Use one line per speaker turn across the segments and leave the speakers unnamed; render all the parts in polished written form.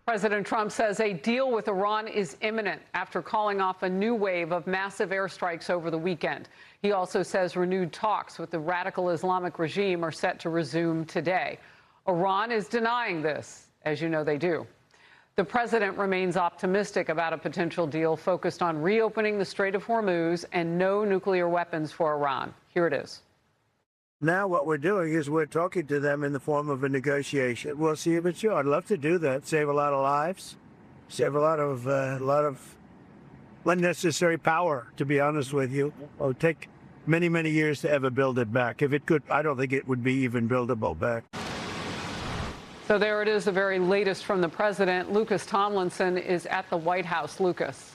President Trump says a deal with Iran is imminent after calling off a new wave of massive airstrikes over the weekend. He also says renewed talks with the radical Islamic regime are set to resume today. Iran is denying this, as you know they do. The president remains optimistic about a potential deal focused on reopening the Strait of Hormuz and no nuclear weapons for Iran. Here it is.
Now what we're doing is we're talking to them in the form of a negotiation. We'll see if it's true. I'd love to do that. Save a lot of lives, save a lot of unnecessary power, to be honest with you. It would take many, many years to ever build it back. If it could, I don't think it would be even buildable back.
So there it is, the very latest from the president. Lucas Tomlinson is at the White House. Lucas.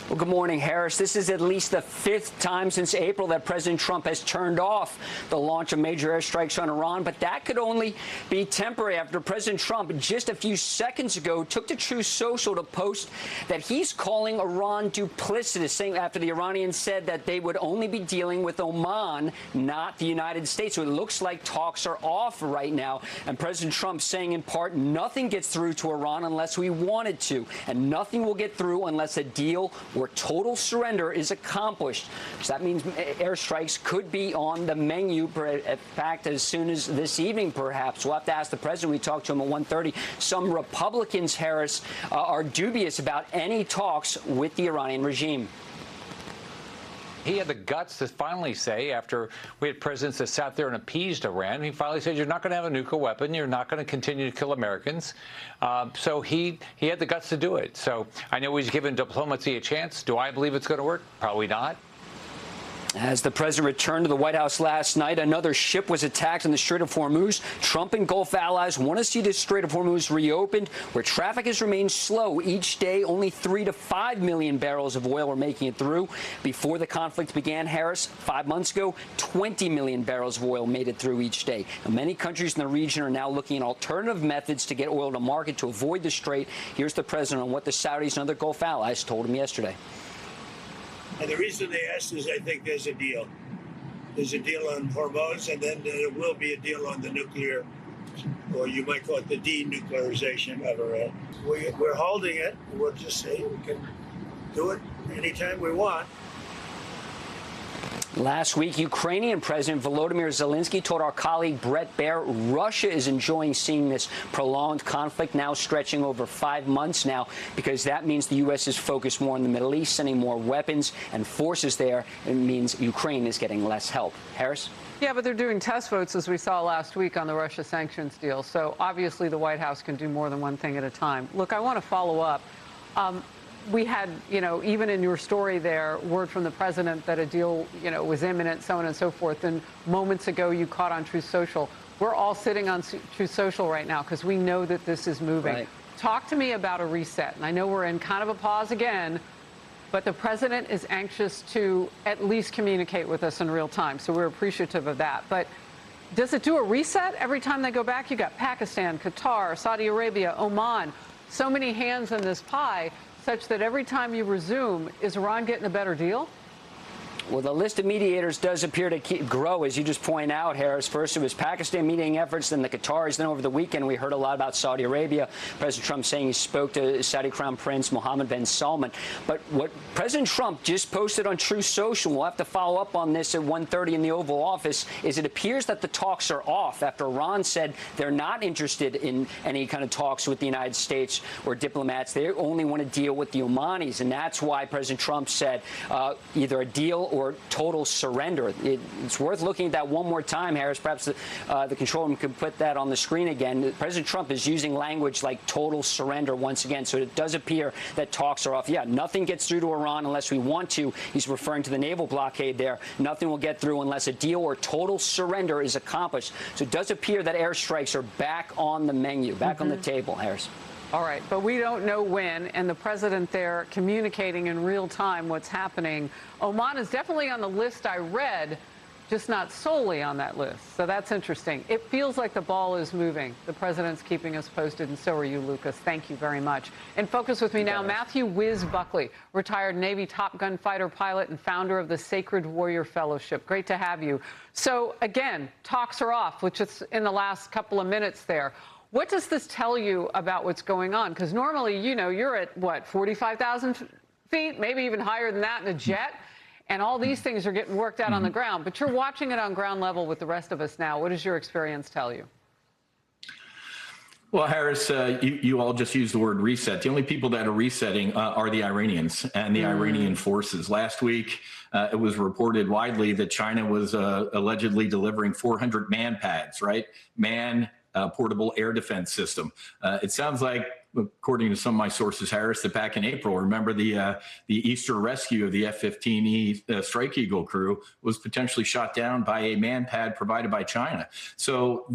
Well, good morning, Harris. This is at least the fifth time since April that President Trump has turned off the launch of major airstrikes on Iran. But that could only be temporary after President Trump just a few seconds ago took to Truth Social to post that he's calling Iran duplicitous, saying after the Iranians said that they would only be dealing with Oman, not the United States. So it looks like talks are off right now. And President Trump saying in part, nothing gets through to Iran unless we wanted to, and nothing will get through unless a deal where total surrender is accomplished. So that means airstrikes could be on the menu, in fact, as soon as this evening, perhaps. We'll have to ask the president. We talked to him at 1:30. Some Republicans, Harris, are dubious about any talks with the Iranian regime.
He had the guts to finally say, after we had presidents that sat there and appeased Iran, he finally said, you're not going to have a nuclear weapon. You're not going to continue to kill Americans. So he had the guts to do it. So I know he's given diplomacy a chance. Do I believe it's going to work? Probably not.
As the president returned to the White House last night, another ship was attacked in the Strait of Hormuz. Trump and Gulf allies want to see the Strait of Hormuz reopened, where traffic has remained slow. Each day, only 3 to 5 million barrels of oil are making it through. Before the conflict began, Harris, 5 months ago, 20 million barrels of oil made it through each day. And many countries in the region are now looking at alternative methods to get oil to market to avoid the strait. Here's the president on what the Saudis and other Gulf allies told him yesterday.
And the reason they asked is I think there's a deal. There's a deal on Hormuz, and then there will be a deal on the nuclear, or you might call it the denuclearization of Iran. We're holding it. We'll just say we can do it anytime we want.
Last week, Ukrainian President Volodymyr Zelensky told our colleague Brett Baer Russia is enjoying seeing this prolonged conflict now stretching over 5 months now, because that means the U.S. is focused more in the Middle East, sending more weapons and forces there. It means Ukraine is getting less help. Harris?
Yeah, but they're doing test votes, as we saw last week on the Russia sanctions deal. So obviously the White House can do more than one thing at a time. Look, I want to follow up. We had, even in your story there, word from the president that a deal, was imminent, so on and so forth. And moments ago, you caught on Truth Social. We're all sitting on Truth Social right now because we know that this is moving.
Right.
Talk to me about a reset. And I know we're in kind of a pause again, but the president is anxious to at least communicate with us in real time. So we're appreciative of that. But does it do a reset every time they go back? You got Pakistan, Qatar, Saudi Arabia, Oman, so many hands in this pie, such that every time you resume, is Iran getting a better deal?
Well, the list of mediators does appear to grow, as you just point out, Harris. First, it was Pakistan mediating efforts, then the Qataris. Then over the weekend, we heard a lot about Saudi Arabia. President Trump saying he spoke to Saudi Crown Prince Mohammed bin Salman. But what President Trump just posted on Truth Social, we'll have to follow up on this at 1:30 in the Oval Office, is it appears that the talks are off after Iran said they're not interested in any kind of talks with the United States or diplomats. They only want to deal with the Omanis. And that's why President Trump said either a deal or total surrender. It's worth looking at that one more time, Harris. Perhaps the control room could put that on the screen again. President Trump is using language like total surrender once again. So it does appear that talks are off. Yeah, nothing gets through to Iran unless we want to. He's referring to the naval blockade there. Nothing will get through unless a deal or total surrender is accomplished. So it does appear that airstrikes are back on the menu, back on the table, Harris.
All right, but we don't know when, and the president there communicating in real time what's happening. Oman is definitely on the list I read, just not solely on that list. So that's interesting. It feels like the ball is moving. The president's keeping us posted, and so are you, Lucas. Thank you very much. In focus with me now, Matthew Whiz Buckley, retired Navy Top Gun fighter pilot and founder of the Sacred Warrior Fellowship. Great to have you. So, again, talks are off, which is in the last couple of minutes there. What does this tell you about what's going on? Because normally, you know, you're at, what, 45,000 feet, maybe even higher than that in a jet, and all these things are getting worked out on the ground. But you're watching it on ground level with the rest of us now. What does your experience tell you?
Well, Harris, you all just used the word reset. The only people that are resetting are the Iranians and the Iranian forces. Last week, it was reported widely that China was allegedly delivering 400 man pads, right? Portable air defense system. It sounds like, according to some of my sources, Harris, that back in April, remember the Easter rescue of the F-15E Strike Eagle crew was potentially shot down by a man pad provided by China. So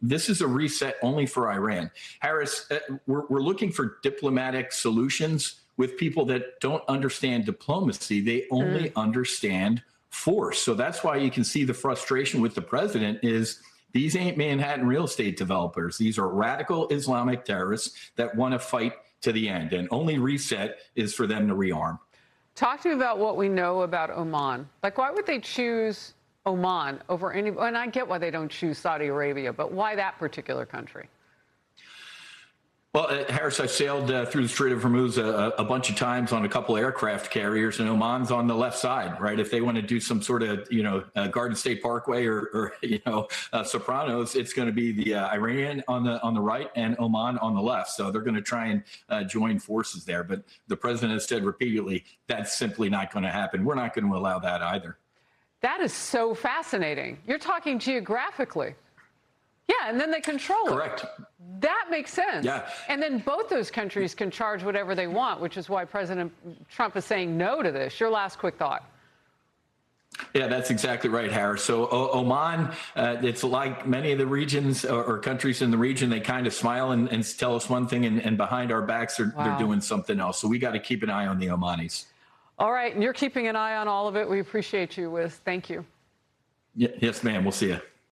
this is a reset only for Iran. Harris, we're looking for diplomatic solutions with people that don't understand diplomacy. They only understand force. So that's why you can see the frustration with the president is these ain't Manhattan real estate developers. These are radical Islamic terrorists that want to fight to the end. And only reset is for them to rearm.
Talk to me about what we know about Oman. Like, why would they choose Oman over any, and I get why they don't choose Saudi Arabia, but why that particular country?
Well, Harris, I sailed through the Strait of Hormuz a bunch of times on a couple aircraft carriers, and Oman's on the left side, right? If they want to do some sort of, Garden State Parkway or Sopranos, it's going to be the Iranian on the right and Oman on the left. So they're going to try and join forces there. But the president has said repeatedly that's simply not going to happen. We're not going to allow that either.
That is so fascinating. You're talking geographically. Yeah, and then they control it.
Correct.
That makes sense.
Yeah.
And then both those countries can charge whatever they want, which is why President Trump is saying no to this. Your last quick thought.
Yeah, that's exactly right, Harris. So Oman, it's like many of the regions or countries in the region, they kind of smile and tell us one thing, and behind our backs, they're doing something else. So we got to keep an eye on the Omanis.
All right, and you're keeping an eye on all of it. We appreciate you, Whiz. Thank you.
Yes, ma'am. We'll see you.